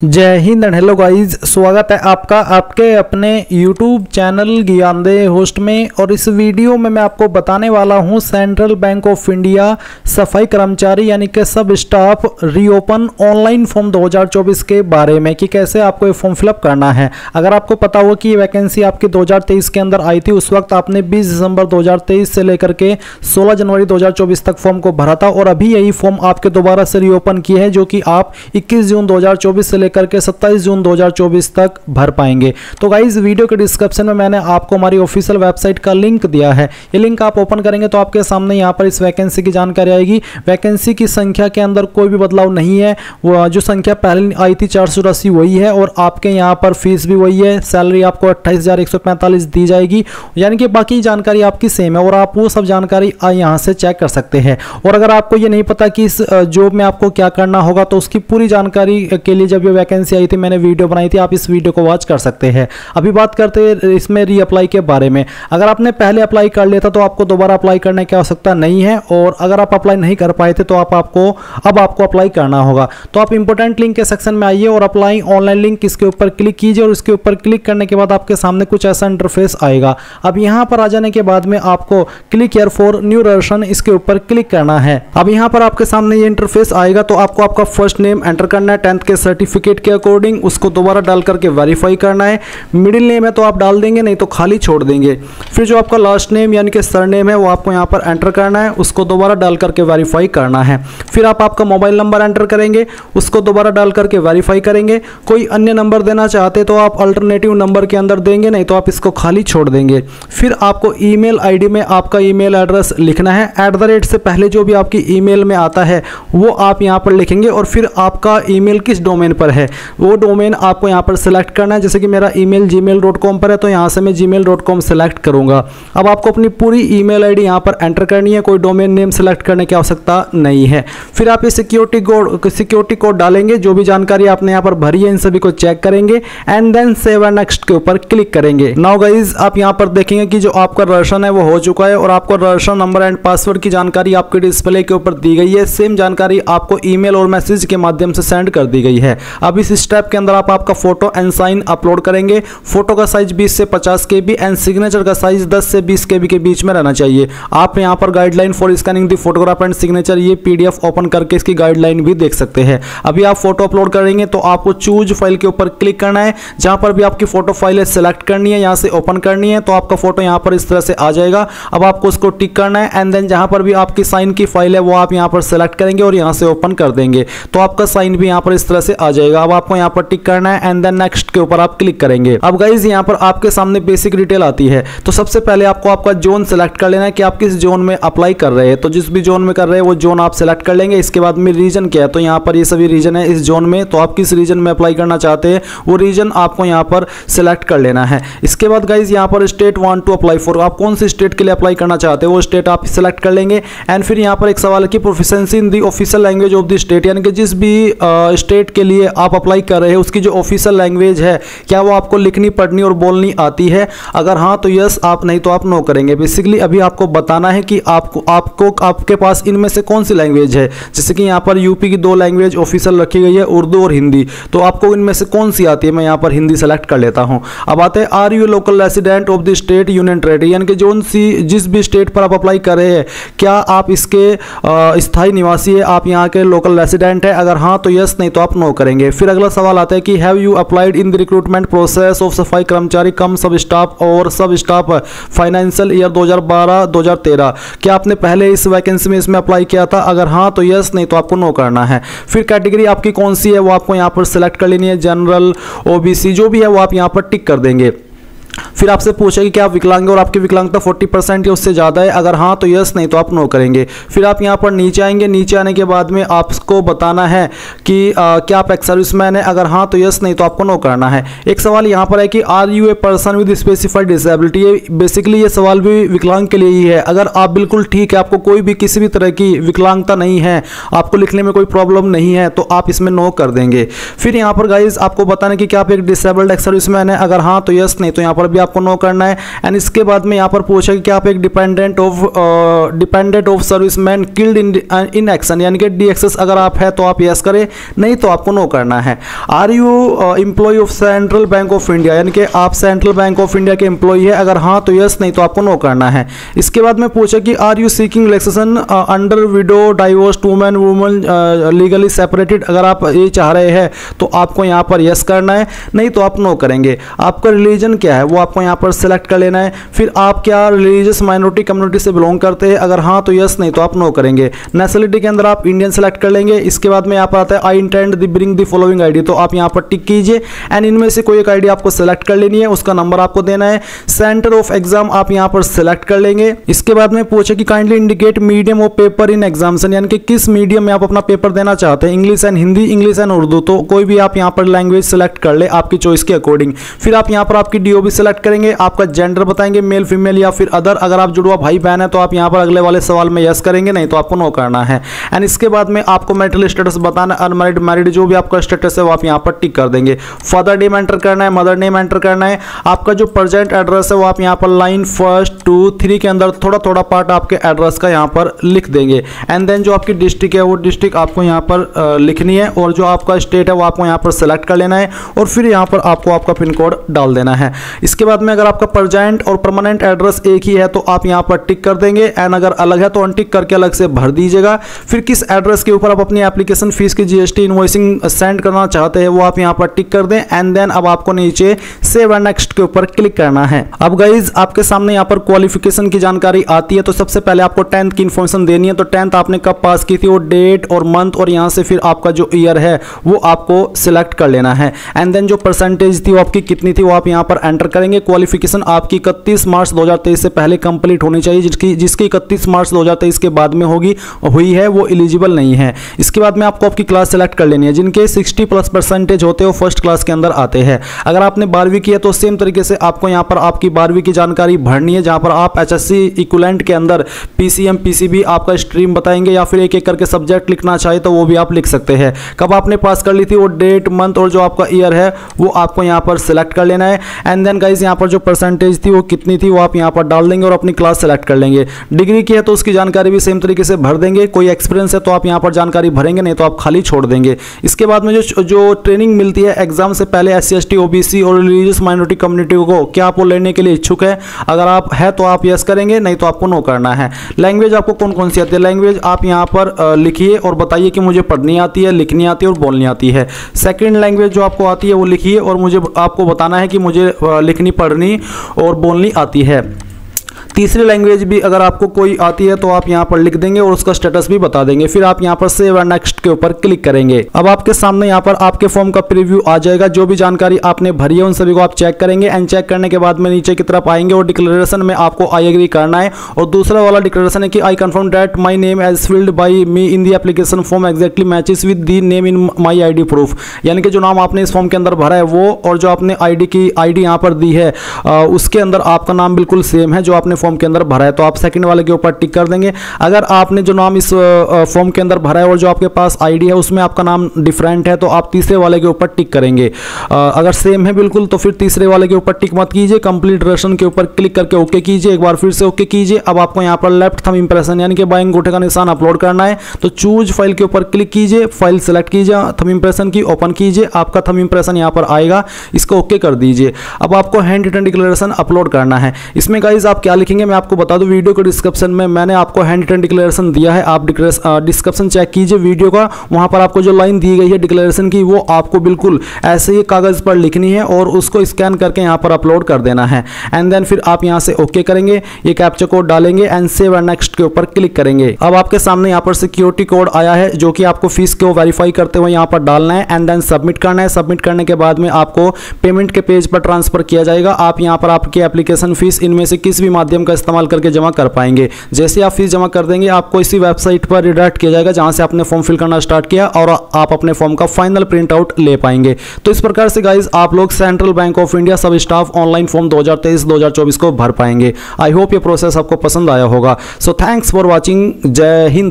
जय Hind and hello guys, स्वागत है आपका आपके अपने YouTube चैनल ज्ञानदेह होस्ट में। और इस वीडियो में मैं आपको बताने वाला हूं सेंट्रल बैंक ऑफ इंडिया सफाई कर्मचारी यानी कि सब स्टाफ रीओपन ऑनलाइन फॉर्म 2024 के बारे में कि कैसे आपको ये फॉर्म फिलअप करना है। अगर आपको पता हो कि ये वैकेंसी आपकी 2023 के अंदर आई थी, उस वक्त आपने 20 दिसंबर 2023 से लेकर के 16 जनवरी 2024 तक फॉर्म को भरा था और अभी यही फॉर्म आपके दोबारा से रीओपन किए हैं, जो कि आप 21 जून 2024 से करके 27 जून 2024 तक भर पाएंगे। तो गाइस, वीडियो के डिस्क्रिप्शन में मैंने आपको हमारी ऑफिशियल वेबसाइट का लिंक दिया है। ये लिंक आप ओपन करेंगे तो आपके सामने यहाँ पर इस वैकेंसी की जानकारी आएगी। वैकेंसी की संख्या के अंदर कोई भी बदलाव नहीं है, वो जो संख्या पहले आई थी 480 वही है और आपके यहाँ पर फीस भी वही है। सैलरी आपको 28,145 दी जाएगी, यानी कि बाकी जानकारी आपकी सेम है और आप वो सब जानकारी यहाँ से चेक कर सकते हैं। और अगर आपको ये नहीं पता कि इस जॉब में आपको क्या करना होगा तो उसकी पूरी जानकारी के लिए जब ये वैकेंसी आई थी मैंने वीडियो बनाई थी, आप इस वीडियो को वॉच कर सकते हैं। अभी बात करते हैं इसमें रीअप्लाई के बारे में। अगर आपने पहले अप्लाई कर लिया था तो आपको दोबारा अप्लाई करने की आवश्यकता नहीं है, और अगर आप अप्लाई नहीं कर पाए थे तो अब आपको अप्लाई करना होगा। तो आप इंपोर्टेंट लिंक के सेक्शन में आइए और अप्लाई ऑनलाइन लिंक इसके ऊपर क्लिक कीजिए और इसके ऊपर क्लिक करने के बाद आपके सामने कुछ ऐसा इंटरफेस आएगा। अब यहाँ पर आ जाने के बाद में आपको click here for new registration इसके ऊपर क्लिक करना है। अब यहाँ पर आपके सामने ये इंटरफेस आएगा तो आपको आपका फर्स्ट नेम एंटर करना है 10th के सर्टिफिकेट के अकॉर्डिंग, उसको दोबारा डाल करके वेरीफाई करना है। मिडिल नेम है तो आप डाल देंगे, नहीं तो खाली छोड़ देंगे। फिर जो आपका लास्ट नेम यानी कि सरनेम है वो आपको यहाँ पर एंटर करना है, उसको दोबारा डाल करके वेरीफाई करना है। फिर आप आपका मोबाइल नंबर एंटर करेंगे, उसको दोबारा डाल करके वेरीफाई करेंगे। कोई अन्य नंबर देना चाहते तो आप अल्टरनेटिव नंबर के अंदर देंगे, नहीं तो आप इसको खाली छोड़ देंगे। फिर आपको ईमेल आईडी में आपका ईमेल एड्रेस लिखना है। @ से पहले जो भी आपकी ईमेल में आता है वो आप यहाँ पर लिखेंगे और फिर आपका ईमेल किस डोमेन पर है वो डोमेन आपको यहाँ पर सिलेक्ट करना है। जैसे कि मेरा ईमेल gmail.com पर है तो यहाँ से मैं gmail.com सिलेक्ट करूँगा। अब आपको अपनी पूरी ईमेल आईडी यहाँ पर एंटर करनी है, कोई डोमेन नेम सिलेक्ट करने की आवश्यकता नहीं है। फिर आप ये सिक्योरिटी कोड डालेंगे, जो भी जानकारी आपने यहाँ पर भरी है इन सभी को चेक करेंगे and then save and next के ऊपर क्लिक करेंगे। नाउ गाइज, आप यहाँ पर देखेंगे कि जो आपका रजिस्ट्रेशन है वो हो चुका है और आपको रजिस्ट्रेशन नंबर एंड पासवर्ड की जानकारी आपके डिस्प्ले के ऊपर दी गई है। सेम जानकारी आपको ईमेल और मैसेज के माध्यम से सेंड कर दी गई है। अब इस स्टेप के अंदर आप आपका फोटो एंड साइन अपलोड करेंगे। फोटो का साइज 20 से 50 KB एंड सिग्नेचर का साइज 10 से 20 KB के बीच में रहना चाहिए। आप यहां पर guideline for scanning the photograph and signature ये PDF ओपन करके इसकी गाइडलाइन भी देख सकते हैं। अभी आप फोटो अपलोड करेंगे तो आपको चूज फाइल के ऊपर क्लिक करना है। जहां पर भी आपकी फोटो फाइल है सिलेक्ट करनी है, यहां से ओपन करनी है तो आपका फोटो यहां पर इस तरह से आ जाएगा। अब आपको उसको टिक करना है एंड देन जहां पर भी आपकी साइन की फाइल है वो आप यहां पर सिलेक्ट करेंगे और यहां से ओपन कर देंगे तो आपका साइन भी यहां पर इस तरह से आ जाएगा। अब आपको यहां पर टिक करना है एंड देन नेक्स्ट के ऊपर आप क्लिक करेंगे। अब गाइज, यहां पर आपके सामने बेसिक डिटेल आती है। तो सबसे पहले आपको आपका जोन सेलेक्ट कर लेना है कि आप किस जोन में अप्लाई कर रहे हैं। तो जिस भी जोन में कर रहे हैं वो जोन आप सेलेक्ट कर लेंगे। इसके बाद में रीजन क्या है, तो यहां पर ये सभी रीजन है इस जोन में, तो आप किस रीजन में अप्लाई करना चाहते हैं वो रीजन आपको यहां पर सिलेक्ट कर लेना है। इसके बाद गाइज, यहां पर state want to apply for, आप कौन सी स्टेट के लिए अप्लाई करना चाहते हैं वो स्टेट आप सिलेक्ट कर लेंगे। एंड फिर यहां पर एक सवाल है कि proficiency in the official language of the state, यानी कि जिस भी स्टेट के लिए आप अप्लाई कर रहे हैं उसकी जो ऑफिशियल लैंग्वेज है क्या वो आपको लिखनी पढ़नी और बोलनी आती है। अगर हाँ तो यस, आप नहीं तो आप नो करेंगे। बेसिकली अभी आपको बताना है कि आपके पास इनमें से कौन सी लैंग्वेज है। जैसे कि यहाँ पर यूपी की 2 लैंग्वेज ऑफिशियल रखी गई है, उर्दू और हिंदी, तो आपको इनमें से कौन सी आती है। मैं यहाँ पर हिंदी सेलेक्ट कर लेता हूँ। अब आते हैं are you local resident of the state union territory, यानी कि जिस भी स्टेट पर आप अप्लाई कर रहे हैं क्या आप इसके स्थायी निवासी है, आप यहाँ के लोकल रेसिडेंट है। अगर हाँ तो यस, नहीं तो आप नो करेंगे। फिर अगला सवाल आता है कि have you applied in the recruitment process of सफाई कर्मचारी कम सब स्टाफ और सब स्टाफ फाइनेंशियल ईयर 2012-2013, क्या आपने पहले इस वैकेंसी में इसमें अप्लाई किया था। अगर हाँ तो यस, नहीं तो आपको नो करना है। फिर कैटेगरी आपकी कौन सी है वो आपको यहाँ पर सिलेक्ट कर लेनी है। जनरल, OBC जो भी है वो आप यहाँ पर टिक कर देंगे। फिर आपसे पूछेगी कि आप विकलांग और आपकी विकलांगता 40% या उससे ज़्यादा है। अगर हाँ तो यस, नहीं तो आप नो करेंगे। फिर आप यहाँ पर नीचे आएंगे। नीचे आने के बाद में आपको बताना है कि क्या आप एक्स सर्विसमैन है। अगर हाँ तो यस, नहीं तो आपको नो करना है। एक सवाल यहाँ पर है कि are you a person with specified disability, ये बेसिकली ये सवाल भी विकलांग के लिए ही है। अगर आप बिल्कुल ठीक है, आपको कोई भी किसी भी तरह की विकलांगता नहीं है, आपको लिखने में कोई प्रॉब्लम नहीं है, तो आप इसमें नो कर देंगे। फिर यहाँ पर गाइज आपको बताना कि क्या आप एक डिसेबल्ड एक्स सर्विसमैन है। अगर हाँ तो यस, नहीं तो यहाँ पर भी आपको नो करना है। एंड इसके बाद में यहाँ पर पूछा कि आप एक dependent of serviceman killed in action, यानी कि DXS अगर आप है तो आप यस करें, नहीं तो आपको नो करना है। Are you employ of Central Bank of India, यानी कि आप सेंट्रल बैंक ऑफ इंडिया के एम्प्लॉय है, अगर हाँ तो यस, नहीं तो आपको नो करना है। इसके बाद में पूछा कि are you seeking relaxation under widow divorced woman legally separated, अगर आप ये चाह रहे हैं तो आपको यहाँ पर यस करना है, नहीं तो आप नो करेंगे। आपका रिलीजन क्या है वो आपको यहाँ पर सिलेक्ट कर लेना है। फिर आप क्या रिलीजियस माइनॉरिटी कम्युनिटी से बिलोंग करते हैं, अगर हाँ तो यस, नहीं तो आप नो करेंगे। नेशनलिटी के अंदर आप इंडियन सेलेक्ट कर लेंगे। इसके बाद में यहाँ पर आता है I intend the bring the following ID, तो आप यहाँ पर टिक कीजिए एंड इनमें से कोई एक आईडी आपको सेलेक्ट कर लेनी है, उसका नंबर आपको देना है। सेंटर ऑफ एग्जाम आप यहाँ पर सेलेक्ट कर लेंगे। इसके बाद में पूछे कि kindly indicate medium of paper in examination, यानी कि किस मीडियम में आप अपना पेपर देना चाहते हैं, English and Hindi, English and Urdu, तो कोई भी आप यहाँ पर लैंग्वेज सेलेक्ट कर ले आपकी चॉइस के अकॉर्डिंग। फिर आप यहाँ पर आपकी DOB सेलेक्ट करेंगे, आपका जेंडर बताएंगे मेल फीमेल या फिर अदर, अगर आप जुड़वा भाई बहन है तो आप यहाँ पर अगले वाले सवाल में यस करेंगे, नहीं तो आपको नो करना है। एंड इसके बाद में आपको मैरिटल स्टेटस बताना, अनमैरिड मैरिड जो भी आपका स्टेटस है वो आप यहाँ पर टिक कर देंगे। फादर नेम एंटर करना है, मदर नेम एंटर करना है। आपका जो प्रेजेंट एड्रेस है वो आप यहाँ पर लाइन 1, 2, 3 के अंदर थोड़ा थोड़ा पार्ट आपके एड्रेस का यहाँ पर लिख देंगे। एंड देन जो आपकी डिस्ट्रिक्ट है वो डिस्ट्रिक्ट आपको यहाँ पर लिखनी है, और जो आपका स्टेट है वो आपको यहाँ पर सेलेक्ट कर लेना है, और फिर यहाँ पर आपको आपका पिन कोड डाल देना है। इसके बाद में अगर आपका प्रेजेंट और परमानेंट एड्रेस एक ही है तो आप यहाँ पर टिक कर देंगे, एंड अगर अलग है तो अनटिक करके अलग से भर दीजिएगा। फिर किस एड्रेस के ऊपर आप अपनी एप्लीकेशन फीस की GST इनवॉइसिंग सेंड करना चाहते हैं वो आप यहाँ पर टिक कर दें, एंड देन अब आपको नीचे सेव एंड नेक्स्ट के ऊपर क्लिक करना है। अब गाइज आपके सामने यहाँ पर क्वालिफिकेशन की जानकारी आती है, तो सबसे पहले आपको 10th की इन्फॉर्मेशन देनी है। तो 10th आपने कब पास की थी, वो डेट और मंथ, और यहाँ से फिर आपका जो ईयर है वो आपको सिलेक्ट कर लेना है। एंड देन जो परसेंटेज थी वो आपकी कितनी थी वो आप यहाँ पर एंटर करेंगे। क्वालिफिकेशन आपकी 31 मार्च 2023 से पहले कंप्लीट होनी चाहिए, जिसकी 31 मार्च 2023 के बाद में हुई है वो एलिजिबल नहीं है। इसके बाद में आपको आपकी क्लास सेलेक्ट कर लेनी है, जिनके 60+ परसेंटेज होते हो फर्स्ट क्लास के अंदर आते हैं। अगर आपने 12वीं की है तो सेम तरीके से आपको यहाँ पर आपकी 12वीं की जानकारी भरनी है, जहाँ पर आप HSC इक्विवेलेंट के अंदर PCM PCB आपका स्ट्रीम बताएंगे, या फिर एक एक करके सब्जेक्ट लिखना चाहे तो वो भी आप लिख सकते हैं। कब आपने पास कर ली थी वो डेट, मंथ और जो आपका ईयर है वो आपको यहाँ पर सिलेक्ट कर लेना है। एंड देन गाइज यहाँ पर जो परसेंटेज थी वो कितनी थी वो आप यहाँ पर डाल देंगे और अपनी क्लास सेलेक्ट कर लेंगे। डिग्री की है तो उसकी जानकारी भी सेम तरीके से भर देंगे। कोई एक्सपीरियंस है तो आप यहाँ पर जानकारी भरेंगे, नहीं तो आप खाली छोड़ देंगे। इसके बाद में जो ट्रेनिंग मिलती है एग्जाम से पहले SC ST OBC और रिलीजियस माइनॉरिटी कम्युनिटी को, क्या आप वो लेने के लिए इच्छुक है, अगर आप है तो आप यस करेंगे, नहीं तो आपको नो करना है। लैंग्वेज आपको कौन कौन सी आती है, लैंग्वेज आप यहाँ पर लिखिए और बताइए कि मुझे पढ़नी आती है, लिखनी आती है और बोलनी आती है। सेकंड लैंग्वेज जो आपको आती है वो लिखिए और मुझे आपको बताना है कि मुझे लिखनी, पढ़नी और बोलनी आती है। तीसरी लैंग्वेज भी अगर आपको कोई आती है तो आप यहाँ पर लिख देंगे और उसका स्टेटस भी बता देंगे। फिर आप यहाँ पर सेव एंड नेक्स्ट के ऊपर क्लिक करेंगे। अब आपके सामने यहाँ पर आपके फॉर्म का प्रीव्यू आ जाएगा। जो भी जानकारी आपने भरी है उन सभी को आप चेक करेंगे, एंड चेक करने के बाद में नीचे की तरफ आएंगे और डिक्लेरेशन में आपको आई एग्री करना है। और दूसरा वाला डिक्लेरेशन है कि I confirm that my name as filled by me in the application form exactly matches with the name in my ID proof, यानी कि जो नाम आपने इस फॉर्म के अंदर भरा है वो और जो आपने ID यहाँ पर दी है उसके अंदर आपका नाम बिल्कुल सेम है जो आपने फॉर्म के अंदर भरा है। तो आप सेकंड वाले के ऊपर टिक कर देंगे। अगर आपने जो नाम इस फॉर्म के अंदर भरा है और जो आपके पास ID है उसमें आपका नाम डिफरेंट है तो आप तीसरे वाले के ऊपर टिक करेंगे। अगर सेम है बिल्कुल तो फिर तीसरे वाले के ऊपर टिक मत कीजिए, कंप्लीट रजिस्ट्रेशन के ऊपर क्लिक करके ओके कीजिए। एक बार फिर से ओके कीजिए। अब आपको यहाँ पर लेफ्ट थंब इंप्रेशन यानी कि बाएं अंगूठे का निशान अपलोड करना है, तो चूज फाइल के ऊपर क्लिक कीजिए, फाइल सेलेक्ट कीजिए, थंब इंप्रेशन की ओपन कीजिए, आपका थंब इंप्रेशन यहाँ पर आएगा, इसको ओके कर दीजिए। अब आपको हैंड रिटन डिक्लेरेशन अपलोड करना है। इसमें गाइज आप क्या लिखेंगे मैं आपको बता दूं, वीडियो के डिस्क्रिप्शन में मैंने आपको हैंड रिटन डिक्लेरेशन दिया है, आप डिस्क्रिप्शन चेक कीजिए वीडियो का, वहां पर आपको जो लाइन दी गई है डिक्लेरेशन की वो आपको बिल्कुल ऐसे ही कागज पर लिखनी है और उसको स्कैन करके यहाँ पर अपलोड कर देना है। एंड देन फिर आप यहाँ से ओके करेंगे, ये कैप्चा कोड डालेंगे एंड सेव एंड नेक्स्ट के ऊपर क्लिक करेंगे। अब आपके सामने यहाँ पर सिक्योरिटी कोड आया है जो कि आपको फीस को वेरीफाई करते हुए यहाँ पर डालना है एंड देन सबमिट करना है। सबमिट करने के बाद में आपको पेमेंट के पेज पर ट्रांसफर किया जाएगा। आप यहाँ पर आपकी एप्लीकेशन फीस इनमें से किस भी माध्यम का इस्तेमाल करके जमा कर पाएंगे। जैसे आप फीस जमा कर देंगे आपको इसी वेबसाइट पर रिडायरेक्ट किया जाएगा जहां से आपने फॉर्म फिल करना स्टार्ट किया और आप अपने फॉर्म का फाइनल प्रिंट आउट ले पाएंगे। तो इस प्रकार से गाइज आप लोग सेंट्रल बैंक ऑफ इंडिया सब स्टाफ ऑनलाइन फॉर्म 2023-2024 को भर पाएंगे। आई होप ये प्रोसेस आपको पसंद आया होगा। So thanks for watching. जय हिंद।